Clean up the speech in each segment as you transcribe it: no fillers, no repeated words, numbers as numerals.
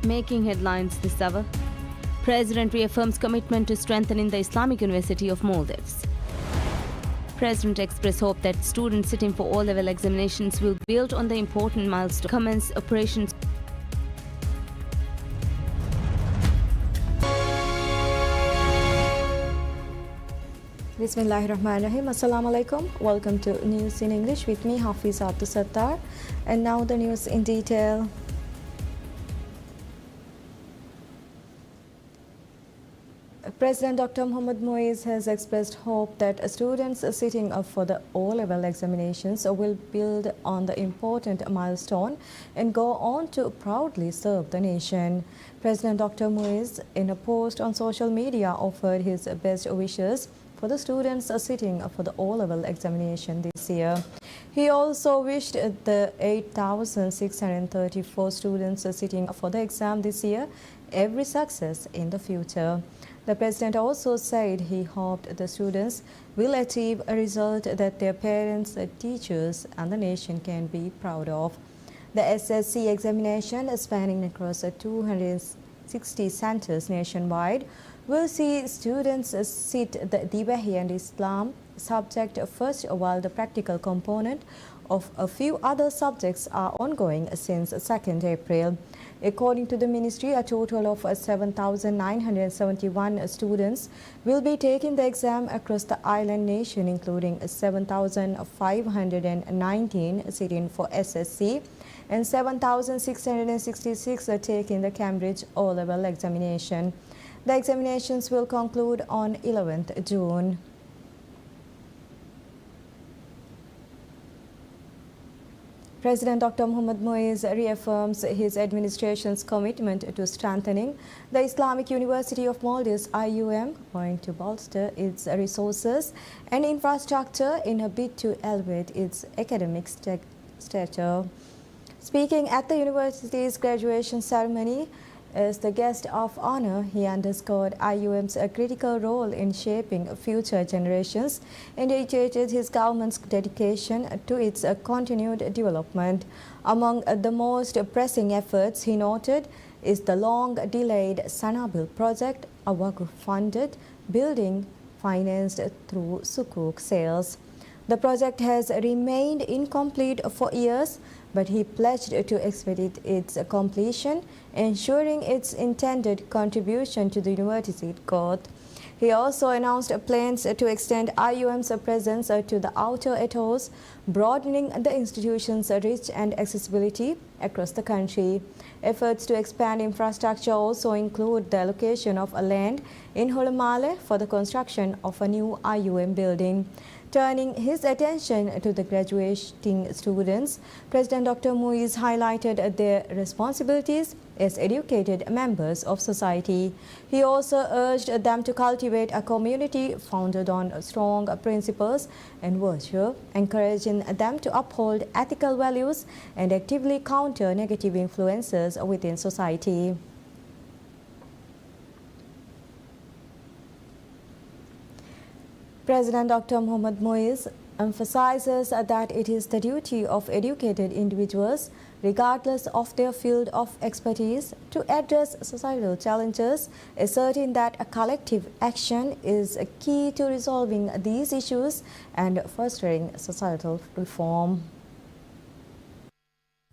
Making headlines this hour. President reaffirms commitment to strengthening the Islamic University of Maldives. President expressed hope that students sitting for O-level examinations will build on the important milestone. Commence operations. Bismillahirrahmanirrahim. Assalamu alaikum. Welcome to News in English with me, Hafiz Abdul Sattar. And now the news in detail. President Dr. Mohamed Moez has expressed hope that students sitting up for the O-level examinations will build on the important milestone and go on to proudly serve the nation. President Dr. Moez, in a post on social media, offered his best wishes for the students sitting for the O-level examination this year. He also wished the 8,634 students sitting for the exam this year every success in the future. The president also said he hoped the students will achieve a result that their parents, teachers, and the nation can be proud of. The SSC examination, spanning across 260 centers nationwide, will see students sit the Dibahi and Islam subject first, while the practical component of a few other subjects are ongoing since 2nd April. According to the ministry, a total of 7,971 students will be taking the exam across the island nation, including 7,519 sitting for SSC and 7,666 taking the Cambridge O-level examination. The examinations will conclude on 11th June. President Dr. Mohamed Moez reaffirms his administration's commitment to strengthening the Islamic University of Maldives (IUM), going to bolster its resources and infrastructure in a bid to elevate its academic stature. Speaking at the university's graduation ceremony, as the guest of honor, he underscored IUM's critical role in shaping future generations and reiterated his government's dedication to its continued development. Among the most pressing efforts, he noted, is the long-delayed Sanabil project, a Waqf-funded building financed through Sukuk sales. The project has remained incomplete for years, but he pledged to expedite its completion, ensuring its intended contribution to the university's growth. He also announced plans to extend IUM's presence to the outer atolls, broadening the institution's reach and accessibility across the country. Efforts to expand infrastructure also include the allocation of land in Holomale for the construction of a new IUM building. Turning his attention to the graduating students, President Dr. Moez highlighted their responsibilities as educated members of society. He also urged them to cultivate a community founded on strong principles and virtue, encouraging them to uphold ethical values and actively counter negative influences within society. President Dr. Mohamed Moez emphasizes that it is the duty of educated individuals, regardless of their field of expertise, to address societal challenges, asserting that a collective action is a key to resolving these issues and fostering societal reform.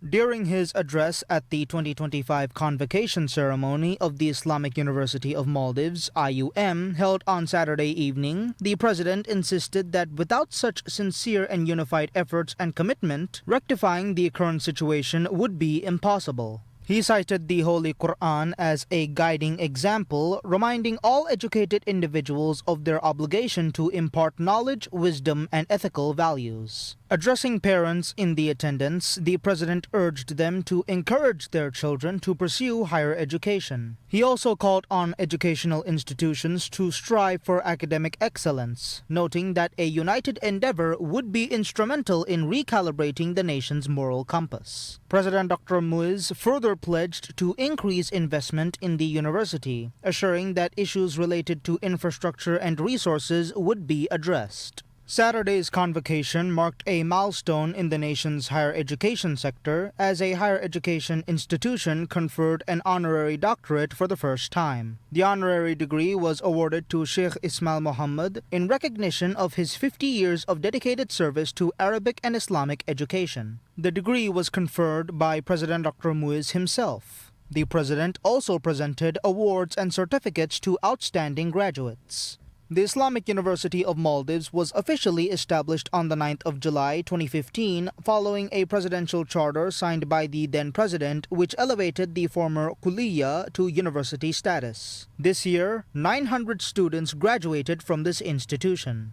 During his address at the 2025 convocation ceremony of the Islamic University of Maldives (IUM) held on Saturday evening, the president insisted that without such sincere and unified efforts and commitment, rectifying the current situation would be impossible. He cited the Holy Quran as a guiding example, reminding all educated individuals of their obligation to impart knowledge, wisdom, and ethical values. Addressing parents in the attendance, the president urged them to encourage their children to pursue higher education. He also called on educational institutions to strive for academic excellence, noting that a united endeavor would be instrumental in recalibrating the nation's moral compass. President Dr. Moez further pledged to increase investment in the university, assuring that issues related to infrastructure and resources would be addressed. Saturday's convocation marked a milestone in the nation's higher education sector as a higher education institution conferred an honorary doctorate for the first time. The honorary degree was awarded to Sheikh Ismail Muhammad in recognition of his 50 years of dedicated service to Arabic and Islamic education. The degree was conferred by President Dr. Muiz himself. The president also presented awards and certificates to outstanding graduates. The Islamic University of Maldives was officially established on the 9th of July 2015 following a presidential charter signed by the then president which elevated the former Kulliya to university status. This year, 900 students graduated from this institution.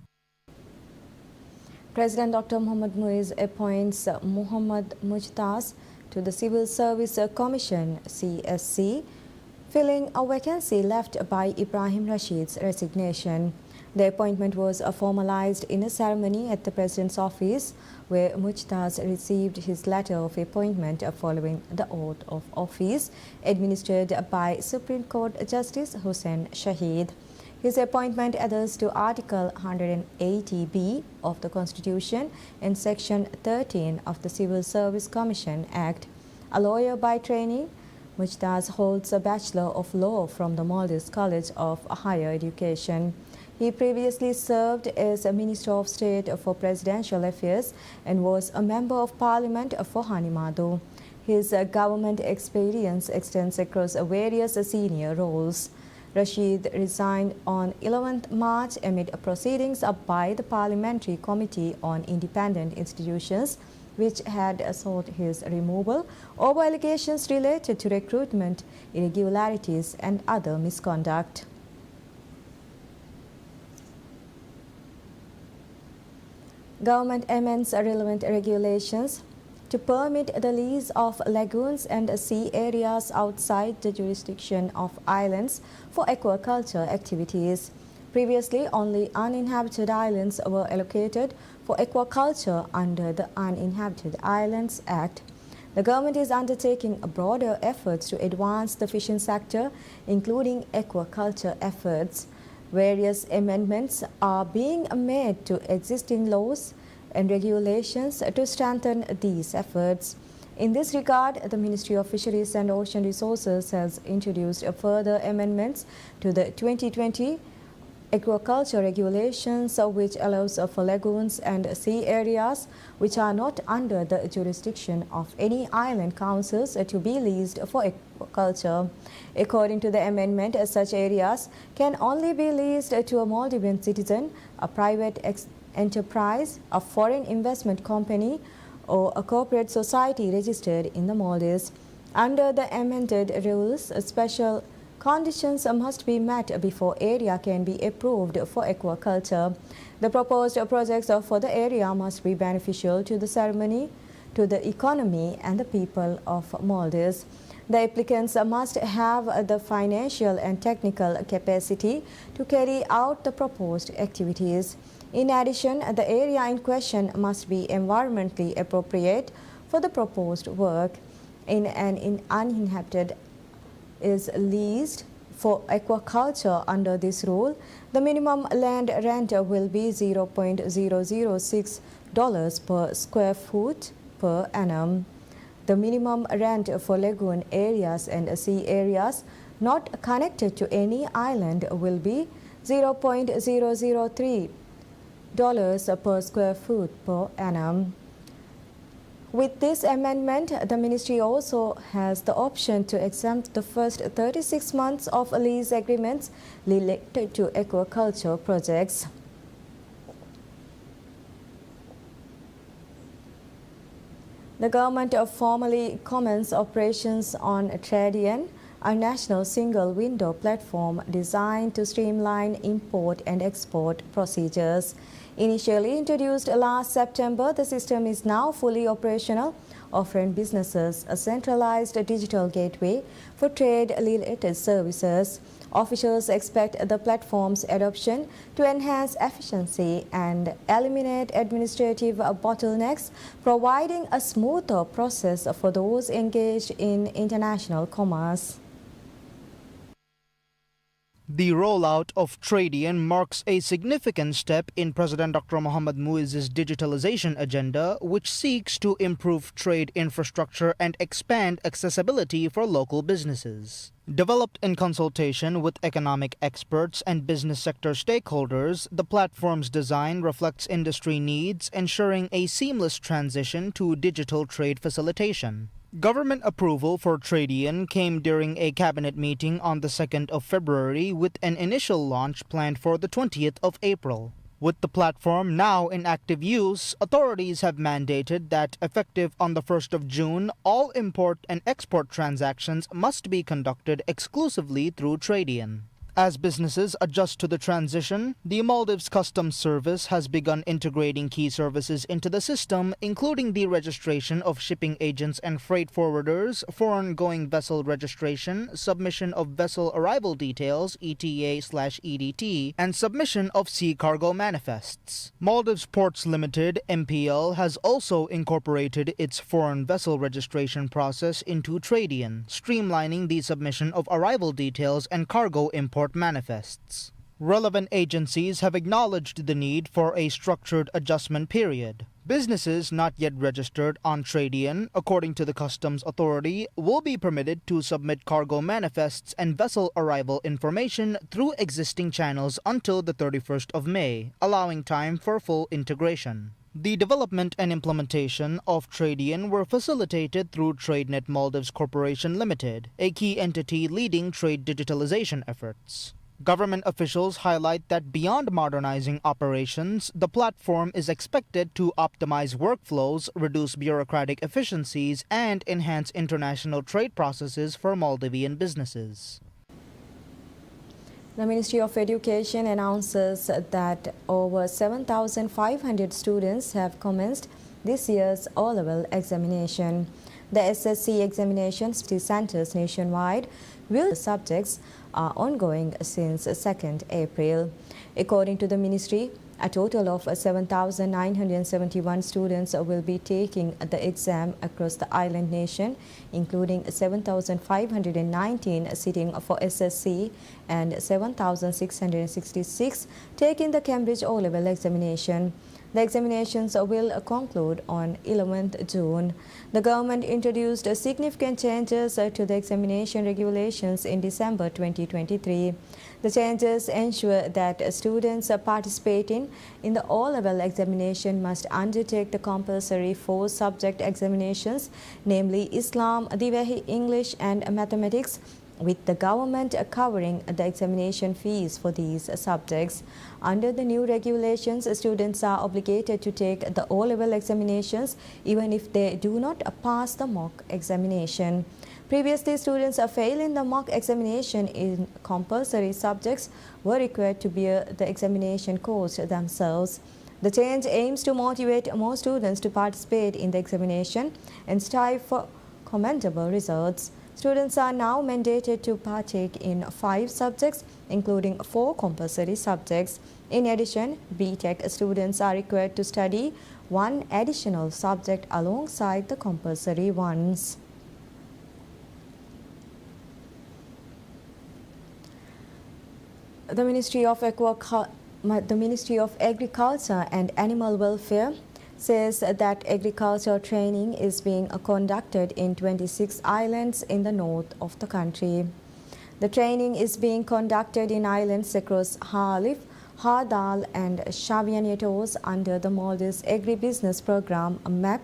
President Dr. Mohammad Muiz appoints Muhammad Mujtaz to the Civil Service Commission (CSC), filling a vacancy left by Ibrahim Rashid's resignation. The appointment was formalized in a ceremony at the President's office, where Mujtaz received his letter of appointment following the oath of office administered by Supreme Court Justice Hussain Shahid. His appointment adheres to Article 180B of the Constitution and Section 13 of the Civil Service Commission Act. A lawyer by training, Mujtaz holds a Bachelor of Law from the Maldives College of Higher Education. He previously served as a Minister of State for Presidential Affairs and was a Member of Parliament for Hanimadu. His government experience extends across various senior roles. Rashid resigned on 11th March amid proceedings by the Parliamentary Committee on Independent Institutions, which had sought his removal over allegations related to recruitment, irregularities and other misconduct. Government amends relevant regulations to permit the lease of lagoons and sea areas outside the jurisdiction of islands for aquaculture activities. Previously, only uninhabited islands were allocated for aquaculture under the Uninhabited Islands Act. The government is undertaking broader efforts to advance the fishing sector, including aquaculture efforts. Various amendments are being made to existing laws and regulations to strengthen these efforts. In this regard, the Ministry of Fisheries and Ocean Resources has introduced further amendments to the 2020 aquaculture regulations, which allows for lagoons and sea areas which are not under the jurisdiction of any island councils to be leased for aquaculture. According to the amendment, such areas can only be leased to a Maldivian citizen, a private enterprise, a foreign investment company, or a corporate society registered in the Maldives. Under the amended rules, special conditions must be met before area can be approved for aquaculture. The proposed projects for the area must be beneficial to the ceremony, to the economy and the people of Maldives. The applicants must have the financial and technical capacity to carry out the proposed activities. In addition, the area in question must be environmentally appropriate for the proposed work. In an uninhabited is leased for aquaculture under this rule, the minimum land rent will be $0.006 per square foot per annum. The minimum rent for lagoon areas and sea areas not connected to any island will be $0.003 per square foot per annum. With this amendment, the Ministry also has the option to exempt the first 36 months of lease agreements related to aquaculture projects. The government formally commenced operations on Tradian, a national single window platform designed to streamline import and export procedures. Initially introduced last September, the system is now fully operational, offering businesses a centralized digital gateway for trade-related services. Officials expect the platform's adoption to enhance efficiency and eliminate administrative bottlenecks, providing a smoother process for those engaged in international commerce. The rollout of Tradian marks a significant step in President Dr. Mohammad Muiz's digitalization agenda, which seeks to improve trade infrastructure and expand accessibility for local businesses. Developed in consultation with economic experts and business sector stakeholders, the platform's design reflects industry needs, ensuring a seamless transition to digital trade facilitation. Government approval for Tradian came during a cabinet meeting on the 2nd of February with an initial launch planned for the 20th of April. With the platform now in active use, authorities have mandated that effective on the 1st of June, all import and export transactions must be conducted exclusively through Tradian. As businesses adjust to the transition, the Maldives Customs Service has begun integrating key services into the system, including the registration of shipping agents and freight forwarders, foreign-going vessel registration, submission of vessel arrival details (ETA/EDT), and submission of sea cargo manifests. Maldives Ports Limited (MPL) has also incorporated its foreign vessel registration process into Tradian, streamlining the submission of arrival details and cargo import manifests. Relevant agencies have acknowledged the need for a structured adjustment period. Businesses not yet registered on Tradian, according to the Customs Authority, will be permitted to submit cargo manifests and vessel arrival information through existing channels until the 31st of May, allowing time for full integration. The development and implementation of Tradian were facilitated through TradeNet Maldives Corporation Limited, a key entity leading trade digitalization efforts. Government officials highlight that beyond modernizing operations, the platform is expected to optimize workflows, reduce bureaucratic efficiencies, and enhance international trade processes for Maldivian businesses. The Ministry of Education announces that over 7,500 students have commenced this year's O-level examination. The SSC examination centers nationwide will subjects are ongoing since 2nd April. According to the ministry, a total of 7,971 students will be taking the exam across the island nation, including 7,519 sitting for SSC and 7,666 taking the Cambridge O-level examination. The examinations will conclude on 11th June. The government introduced significant changes to the examination regulations in December 2023. The changes ensure that students participating in the O-level examination must undertake the compulsory 4 subject examinations, namely Islam, Divehi, English and Mathematics, with the government covering the examination fees for these subjects. Under the new regulations, students are obligated to take the O-level examinations even if they do not pass the mock examination. Previously, students failing the mock examination in compulsory subjects were required to bear the examination cost themselves. The change aims to motivate more students to participate in the examination and strive for commendable results. Students are now mandated to partake in 5 subjects, including 4 compulsory subjects. In addition, BTech students are required to study 1 additional subject alongside the compulsory ones. The Ministry of Agriculture and Animal Welfare says that agricultural training is being conducted in 26 islands in the north of the country. The training is being conducted in islands across Halif, Hardal and Shavian atolls under the Maldives Agribusiness Program MAP,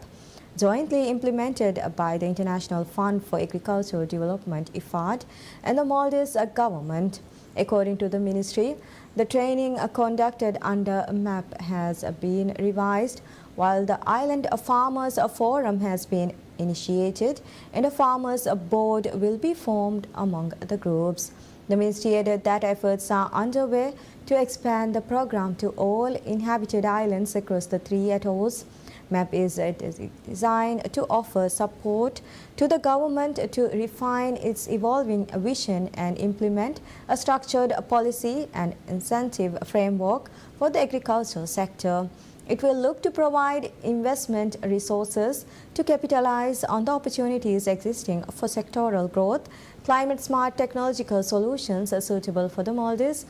jointly implemented by the International Fund for Agricultural Development IFAD and the Maldives government. According to the ministry, the training conducted under MAP has been revised, while the Island Farmers Forum has been initiated and a Farmers Board will be formed among the groups. The ministry added that efforts are underway to expand the program to all inhabited islands across the 3 atolls. MAP is designed to offer support to the government to refine its evolving vision and implement a structured policy and incentive framework for the agricultural sector. It will look to provide investment resources to capitalize on the opportunities existing for sectoral growth, climate-smart technological solutions suitable for the Maldives,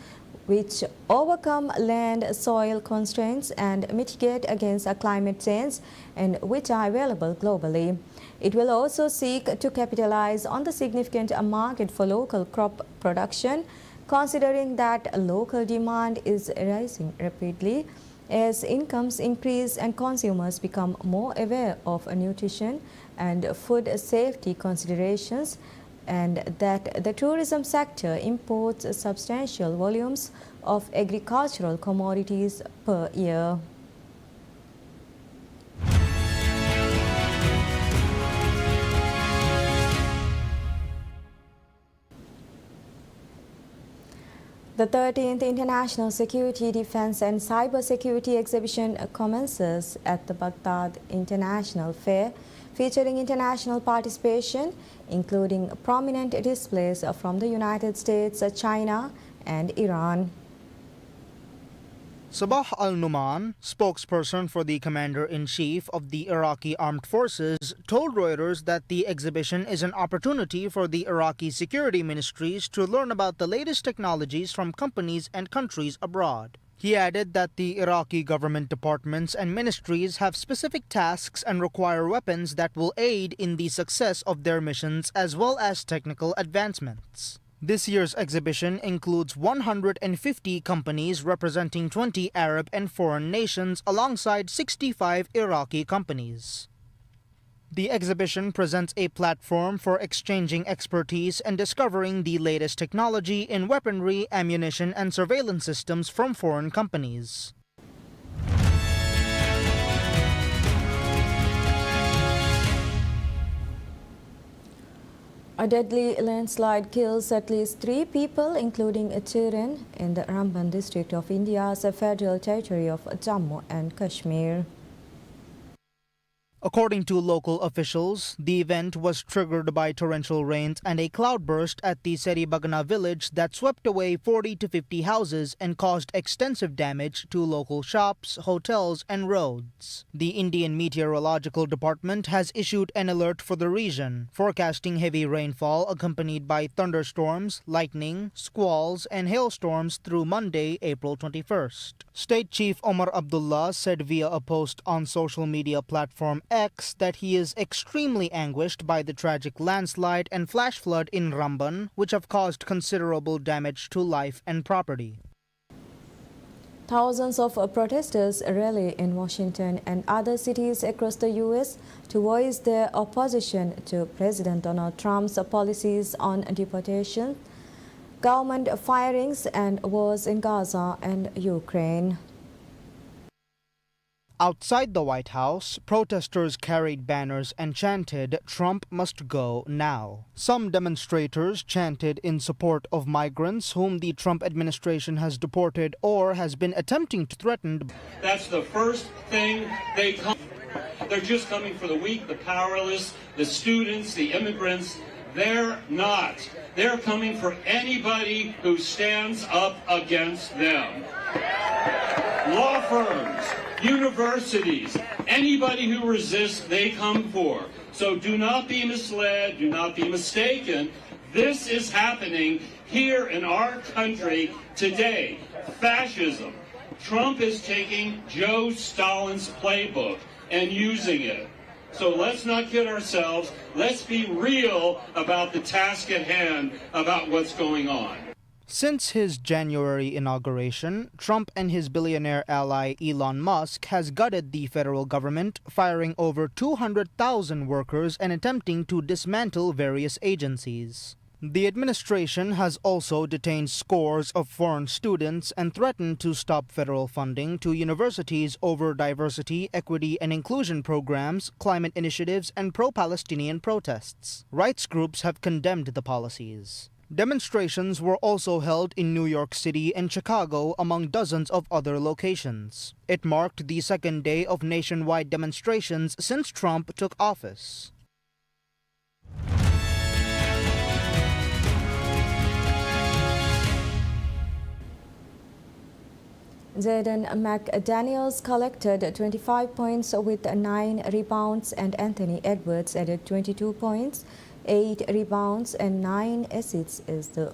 which overcome land-soil constraints and mitigate against climate change and which are available globally. It will also seek to capitalize on the significant market for local crop production, considering that local demand is rising rapidly as incomes increase and consumers become more aware of nutrition and food safety considerations, and that the tourism sector imports substantial volumes of agricultural commodities per year. The 13th International Security, Defense and Cybersecurity Exhibition commences at the Baghdad International Fair, featuring international participation, including prominent displays from the United States, China, and Iran. Sabah al-Numan, spokesperson for the commander-in-chief of the Iraqi Armed Forces, told Reuters that the exhibition is an opportunity for the Iraqi security ministries to learn about the latest technologies from companies and countries abroad. He added that the Iraqi government departments and ministries have specific tasks and require weapons that will aid in the success of their missions as well as technical advancements. This year's exhibition includes 150 companies representing 20 Arab and foreign nations alongside 65 Iraqi companies. The exhibition presents a platform for exchanging expertise and discovering the latest technology in weaponry, ammunition, and surveillance systems from foreign companies. A deadly landslide kills at least 3 people, including children, in the Ramban district of India's federal territory of Jammu and Kashmir. According to local officials, the event was triggered by torrential rains and a cloudburst at the Seribagna village that swept away 40 to 50 houses and caused extensive damage to local shops, hotels, and roads. The Indian Meteorological Department has issued an alert for the region, forecasting heavy rainfall accompanied by thunderstorms, lightning, squalls, and hailstorms through Monday, April 21st. State Chief Omar Abdullah said via a post on social media platform X that he is extremely anguished by the tragic landslide and flash flood in Ramban, which have caused considerable damage to life and property. Thousands of protesters rally in Washington and other cities across the U.S. to voice their opposition to President Donald Trump's policies on deportation, government firings, and wars in Gaza and Ukraine. Outside the White House, protesters carried banners and chanted, "Trump must go now." Some demonstrators chanted in support of migrants whom the Trump administration has deported or has been attempting to threaten. That's the first thing they come. They're just coming for the weak, the powerless, the students, the immigrants. They're not. They're coming for anybody who stands up against them. Law firms, universities, anybody who resists, they come for. So do not be misled, do not be mistaken. This is happening here in our country today. Fascism. Trump is taking Joe Stalin's playbook and using it. So let's not kid ourselves. Let's be real about the task at hand, about what's going on. Since his January inauguration, Trump and his billionaire ally Elon Musk has gutted the federal government, firing over 200,000 workers and attempting to dismantle various agencies. The administration has also detained scores of foreign students and threatened to stop federal funding to universities over diversity, equity, and inclusion programs, climate initiatives, and pro-Palestinian protests. Rights groups have condemned the policies. Demonstrations were also held in New York City and Chicago, among dozens of other locations. It marked the second day of nationwide demonstrations since Trump took office. Jaden McDaniels collected 25 points with 9 rebounds and Anthony Edwards added 22 points, 8 rebounds and 9 assists as the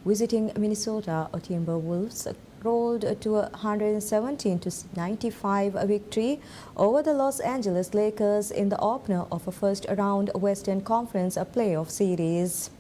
visiting Minnesota Timberwolves rolled to a 117-95 victory over the Los Angeles Lakers in the opener of a first-round Western Conference playoff series.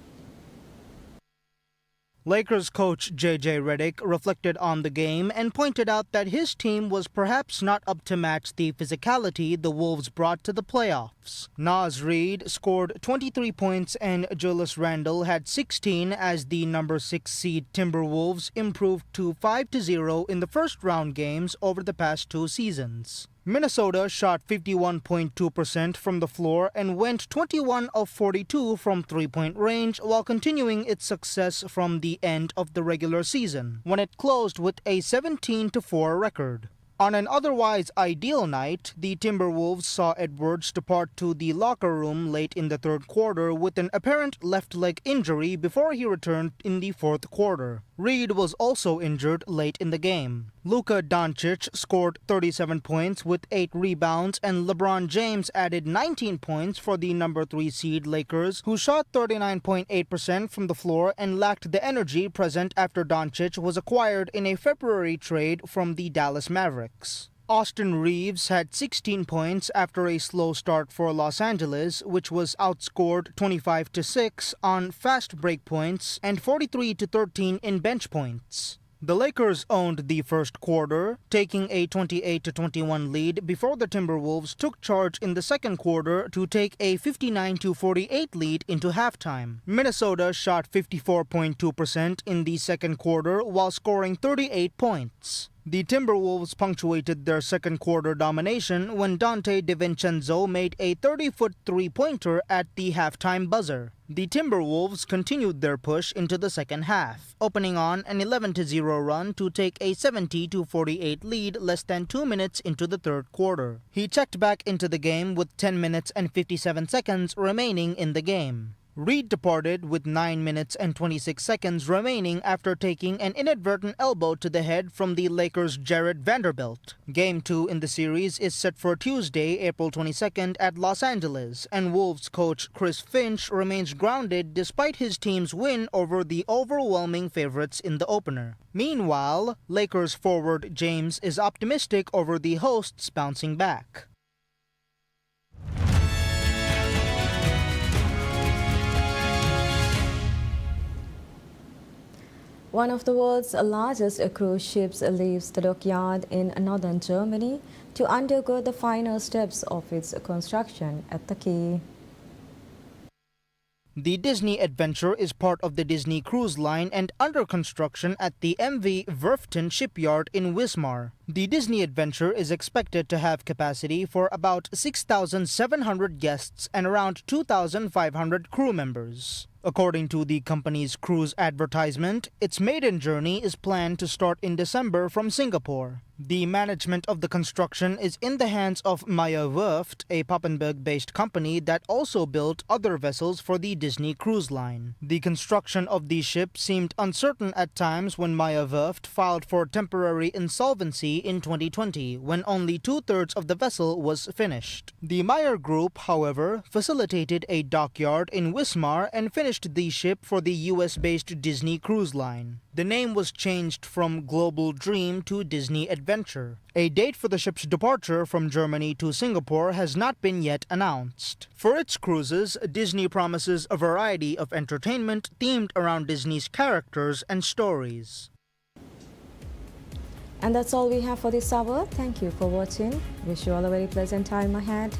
Lakers coach J.J. Redick reflected on the game and pointed out that his team was perhaps not up to match the physicality the Wolves brought to the playoffs. Naz Reid scored 23 points and Julius Randle had 16 as the number 6 seed Timberwolves improved to 5-0 in the first-round games over the past 2 seasons. Minnesota shot 51.2% from the floor and went 21 of 42 from three-point range while continuing its success from the end of the regular season, when it closed with a 17-4 record. On an otherwise ideal night, the Timberwolves saw Edwards depart to the locker room late in the third quarter with an apparent left leg injury before he returned in the fourth quarter. Reid was also injured late in the game. Luka Doncic scored 37 points with 8 rebounds, and LeBron James added 19 points for the number 3 seed Lakers, who shot 39.8% from the floor and lacked the energy present after Doncic was acquired in a February trade from the Dallas Mavericks. Austin Reeves had 16 points after a slow start for Los Angeles, which was outscored 25-6 on fast break points and 43-13 in bench points. The Lakers owned the first quarter, taking a 28-21 lead before the Timberwolves took charge in the second quarter to take a 59-48 lead into halftime. Minnesota shot 54.2% in the second quarter while scoring 38 points. The Timberwolves punctuated their second quarter domination when Dante DiVincenzo made a 30-foot three-pointer at the halftime buzzer. The Timberwolves continued their push into the second half, opening on an 11-0 run to take a 70-48 lead less than 2 minutes into the third quarter. He checked back into the game with 10 minutes and 57 seconds remaining in the game. Reid departed with 9 minutes and 26 seconds remaining after taking an inadvertent elbow to the head from the Lakers' Jared Vanderbilt. Game 2 in the series is set for Tuesday, April 22nd at Los Angeles, and Wolves coach Chris Finch remains grounded despite his team's win over the overwhelming favorites in the opener. Meanwhile, Lakers forward James is optimistic over the hosts bouncing back. One of the world's largest cruise ships leaves the dockyard in northern Germany to undergo the final steps of its construction at the quay. The Disney Adventure is part of the Disney Cruise Line and under construction at the MV Werften shipyard in Wismar. The Disney Adventure is expected to have capacity for about 6,700 guests and around 2,500 crew members. According to the company's cruise advertisement, its maiden journey is planned to start in December from Singapore. The management of the construction is in the hands of Meyer Werft, a Papenburg-based company that also built other vessels for the Disney Cruise Line. The construction of the ship seemed uncertain at times when Meyer Werft filed for temporary insolvency in 2020, when only 2/3 of the vessel was finished. The Meyer Group, however, facilitated a dockyard in Wismar and finished the ship for the US-based Disney Cruise Line. The name was changed from Global Dream to Disney Adventure. A date for the ship's departure from Germany to Singapore has not been yet announced. For its cruises, Disney promises a variety of entertainment themed around Disney's characters and stories. And that's all we have for this hour. Thank you for watching. Wish you all a very pleasant time ahead.